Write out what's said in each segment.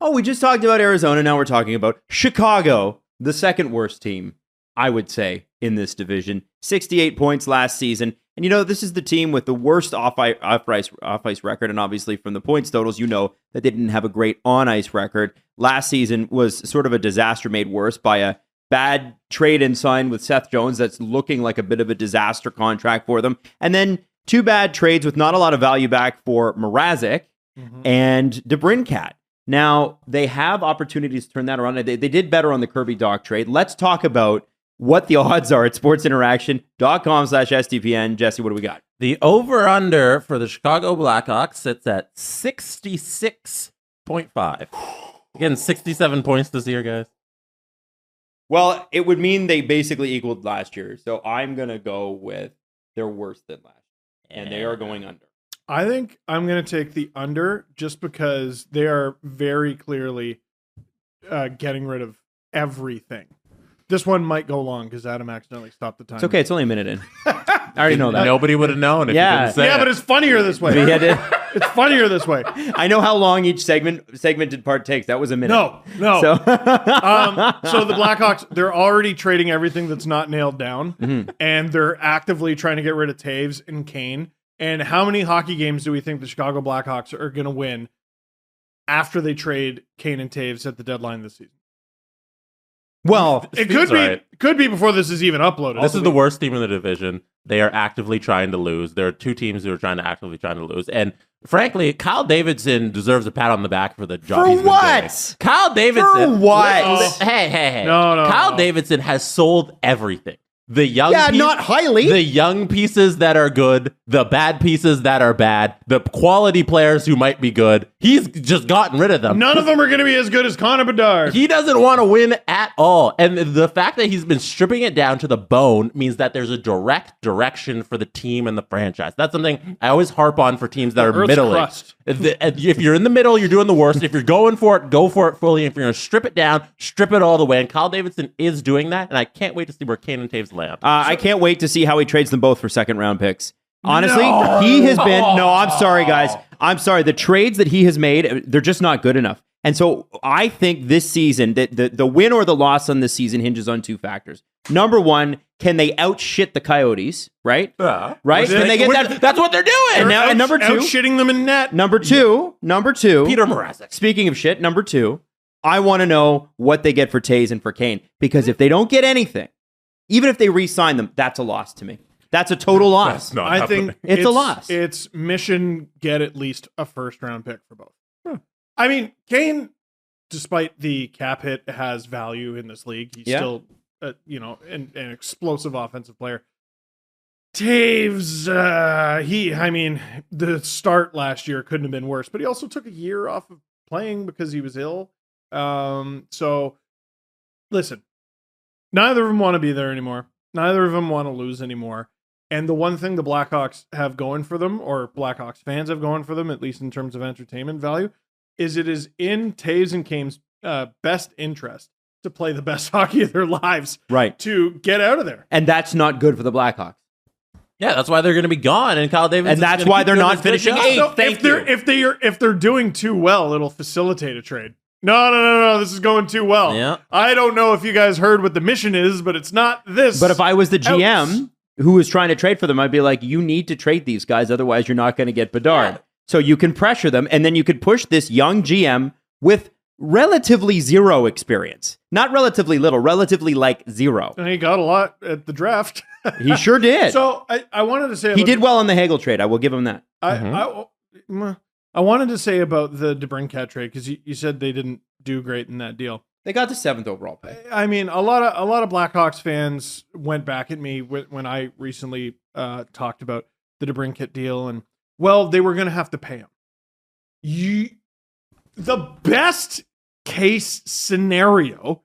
Oh, we just talked about Arizona. Now we're talking about Chicago, the second worst team, I would say, in this division. 68 points last season. And this is the team with the worst off-ice record. And obviously from the points totals, that they didn't have a great on-ice record. Last season was sort of a disaster made worse by a bad trade and sign with Seth Jones that's looking like a bit of a disaster contract for them. And then 2 bad trades with not a lot of value back for Mrazek and DeBrincat. Now, they have opportunities to turn that around. They did better on the Kirby Dach trade. Let's talk about what the odds are at sportsinteraction.com/SDPN. Jesse, what do we got? The over-under for the Chicago Blackhawks sits at 66.5. Again, 67 points this year, guys. Well, it would mean they basically equaled last year. So I'm going to go with they're worse than last year. And they are going under. I think I'm going to take the under just because they are very clearly getting rid of everything. This one might go long because Adam accidentally stopped the time. It's okay. It's only a minute in. I already know that. Nobody would have known if you didn't say it. But it's funnier this way. It's funnier this way. I know how long each segmented part takes. That was a minute. No. So, So the Blackhawks, they're already trading everything that's not nailed down, and they're actively trying to get rid of Toews and Kane. And how many hockey games do we think the Chicago Blackhawks are going to win after they trade Kane and Toews at the deadline this season? well, It could be before this is even uploaded. This is the worst team in the division. They are actively trying to lose. There are 2 teams who are actively trying to lose. And frankly, Kyle Davidson deserves a pat on the back for the job he's been doing. Kyle Davidson. For what? Hey. No. Kyle Davidson has sold everything. The young not highly. The young pieces that are good, the bad pieces that are bad, the quality players who might be good. He's just gotten rid of them. None of them are going to be as good as Connor Bedard. He doesn't want to win at all. And the fact that he's been stripping it down to the bone means that there's a direct direction for the team and the franchise. That's something I always harp on for teams that are middling. Crust. If you're in the middle, you're doing the worst. If you're going for it, go for it fully. If you're going to strip it down, strip it all the way. And Kyle Davidson is doing that. And I can't wait to see where Kane and Toews land. I can't wait to see how he trades them both for second-round picks. Honestly, he has been... No, I'm sorry, guys. I'm sorry. The trades that he has made, they're just not good enough. And so I think this season, the win or the loss on this season hinges on 2 factors. Number one, can they outshit the Coyotes, right? Right? Can they get that? That's what they're doing. And number 2... Outshitting them in net. Number two... Peter Mrazek. Speaking of shit, number 2, I want to know what they get for Toews and for Kane. Because if they don't get anything, even if they re-sign them, that's a loss to me. That's a total loss. I think it's a loss. It's mission get at least a first-round pick for both. I mean, Kane, despite the cap hit, has value in this league. He's still, an explosive offensive player. Toews, the start last year couldn't have been worse, but he also took a year off of playing because he was ill. So, listen, neither of them want to be there anymore. Neither of them want to lose anymore. And the one thing the Blackhawks have going for them, or Blackhawks fans have going for them, at least in terms of entertainment value, is it is in Toews and Kane's best interest to play the best hockey of their lives, right? To get out of there. And that's not good for the Blackhawks. Yeah, that's why they're going to be gone, and Kyle Davidson. And that's why they're not finishing 8th. So if they're doing too well, it'll facilitate a trade. No, this is going too well. Yeah. I don't know if you guys heard what the mission is, but it's not this. But if I was the GM who was trying to trade for them, I'd be like, you need to trade these guys, otherwise you're not going to get Bedard. Yeah. So you can pressure them, and then you could push this young GM with relatively zero experience. Not relatively little, relatively like 0. And he got a lot at the draft. He sure did. So I wanted to say... He did well on the Hagel trade. I will give him that. I wanted to say about the DeBrincat trade, because you said they didn't do great in that deal. They got the 7th overall pick. I mean, a lot of Blackhawks fans went back at me when I recently talked about the DeBrincat deal, and they were going to have to pay him. The best case scenario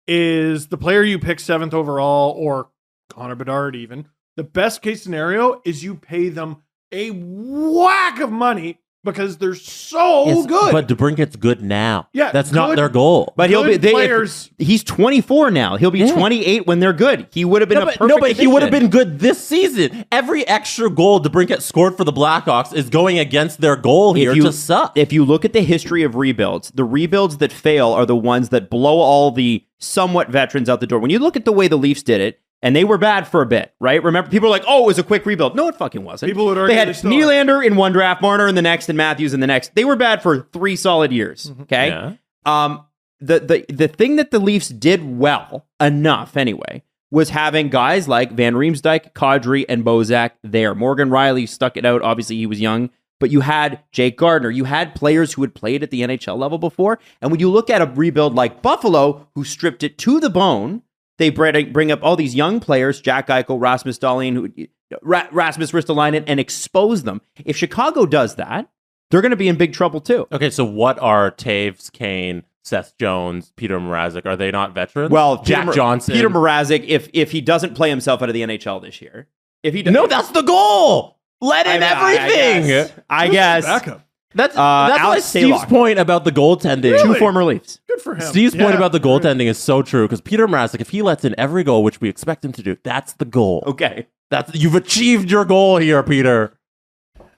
is the player you pick 7th overall, or Connor Bedard even. The best case scenario is you pay them a whack of money because they're so good. But DeBrincat's good now. Yeah, that's not their goal. But he'll be players. He's 24 now. He'll be 28 when they're good. He would have been but he would have been good this season. Every extra goal DeBrincat scored for the Blackhawks is going against their goal here to suck. If you look at the history of rebuilds, the rebuilds that fail are the ones that blow all the somewhat veterans out the door. When you look at the way the Leafs did it, and they were bad for a bit, right? Remember, people are like, "Oh, it was a quick rebuild." No, it fucking wasn't. People would argue they had Nylander in one draft, Marner in the next, and Matthews in the next. They were bad for 3 solid years. Okay. Yeah. The thing that the Leafs did well enough anyway was having guys like Van Riemsdyk, Kadri, and Bozak there. Morgan Riley stuck it out. Obviously, he was young, but you had Jake Gardner. You had players who had played at the NHL level before. And when you look at a rebuild like Buffalo, who stripped it to the bone, they bring up all these young players, Jack Eichel, Rasmus Dahlin, Rasmus Ristolainen, and expose them. If Chicago does that, they're going to be in big trouble too. Okay, so what are Toews, Kane, Seth Jones, Peter Mrazek? Are they not veterans? Well, Jack Johnson, Peter Mrazek, if he doesn't play himself out of the NHL this year, if he does, no, that's the goal. Let in everything. I guess. Backup. That's why Steve's point about the goaltending. Really? 2 former Leafs. Good for him. Steve's point about the goaltending is so true because Peter Mrazek, if he lets in every goal, which we expect him to do, that's the goal. Okay, you've achieved your goal here, Peter.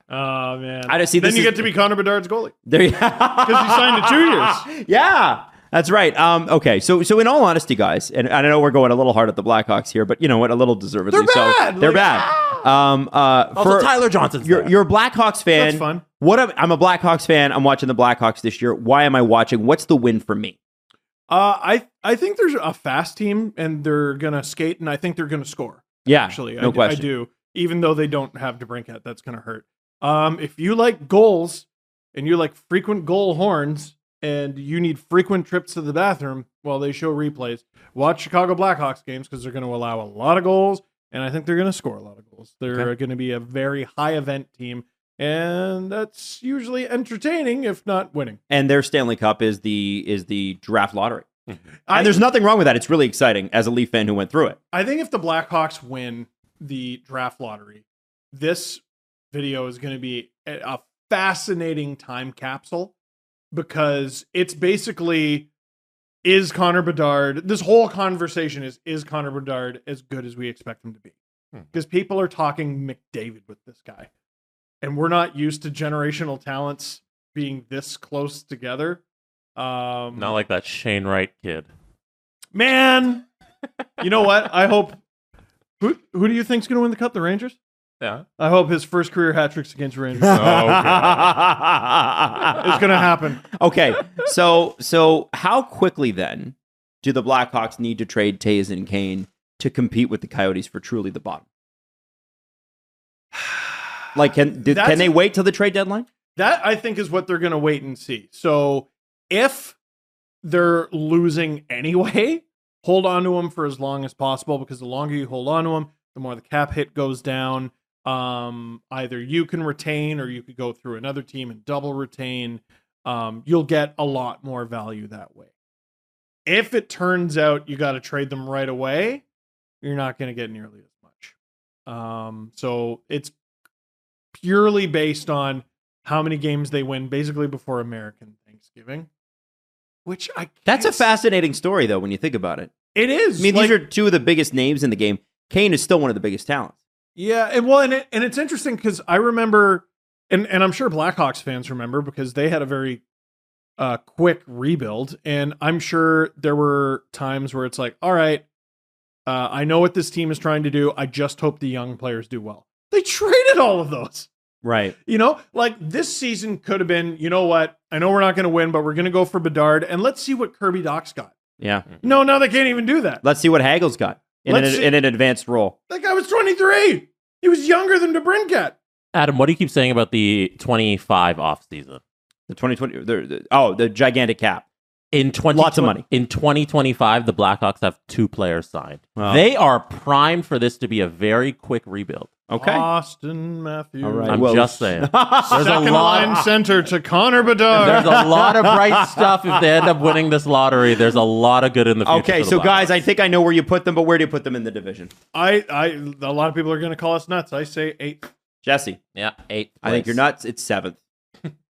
Oh man! I don't see. Then you get to be Connor Bedard's goalie there because he signed to 2 years. Yeah, that's right. Okay, so in all honesty, guys, and I know we're going a little hard at the Blackhawks here, but you know what? A little deservedly. They're bad. So they're bad. Also, Tyler Johnson's you're a Blackhawks fan. That's fun. I'm a Blackhawks fan. I'm watching the Blackhawks this year. Why am I watching? What's the win for me? I think there's a fast team and they're gonna skate and I think they're gonna score. Yeah, actually, no question. I do. Even though they don't have DeBrincat, that's gonna hurt. If you like goals and you like frequent goal horns and you need frequent trips to the bathroom while they show replays, watch Chicago Blackhawks games because they're going to allow a lot of goals and I think they're going to score a lot of goals. They're going to be a very high event team and that's usually entertaining if not winning. And their Stanley Cup is the draft lottery. And there's nothing wrong with that. It's really exciting as a Leaf fan who went through it. I think if the Blackhawks win the draft lottery, this video is going to be a fascinating time capsule because it's basically, is Connor Bedard, this whole conversation is Connor Bedard as good as we expect him to be? Because people are talking McDavid with this guy. And we're not used to generational talents being this close together. Not like that Shane Wright kid. Man, you know what? I hope, who do you think's going to win the Cup? The Rangers? Yeah. I hope his first career hat tricks against Rangers. Okay. It's going to happen. Okay, so how quickly then do the Blackhawks need to trade Toews and Kane to compete with the Coyotes for truly the bottom? Like, can they wait till the trade deadline? That, I think, is what they're going to wait and see. So if they're losing anyway, hold on to them for as long as possible because the longer you hold on to them, the more the cap hit goes down. Either you can retain or you could go through another team and double retain. You'll get a lot more value that way. If it turns out you got to trade them right away, you're not going to get nearly as much. So it's purely based on how many games they win basically before American Thanksgiving, which That's a fascinating story though when you think about it. It is. I mean, these are two of the biggest names in the game. Kane is still one of the biggest talents. Yeah, and it's interesting because I remember, and I'm sure Blackhawks fans remember because they had a very quick rebuild, and I'm sure there were times where it's like, all right, I know what this team is trying to do. I just hope the young players do well. They traded all of those. Right. You know, like this season could have been, you know what? I know we're not going to win, but we're going to go for Bedard, and let's see what Kirby Doc's got. Yeah. No, now they can't even do that. Let's see what Hagel's got in an advanced role. That guy was 23. He was younger than DeBrincat. Adam, what do you keep saying about the 25 offseason? The 2020, the gigantic cap. Lots of money. In 2025, the Blackhawks have 2 players signed. Wow. They are primed for this to be a very quick rebuild. Okay. Austin Matthews. All right. I'm just saying. There's Second a lot. line center to Connor Bedard. There's a lot of bright stuff if they end up winning this lottery. There's a lot of good in the future. Okay, so guys, I think I know where you put them, but where do you put them in the division? A lot of people are going to call us nuts. I say 8th. Jesse. Yeah, 8th. I think you're nuts. It's 7th.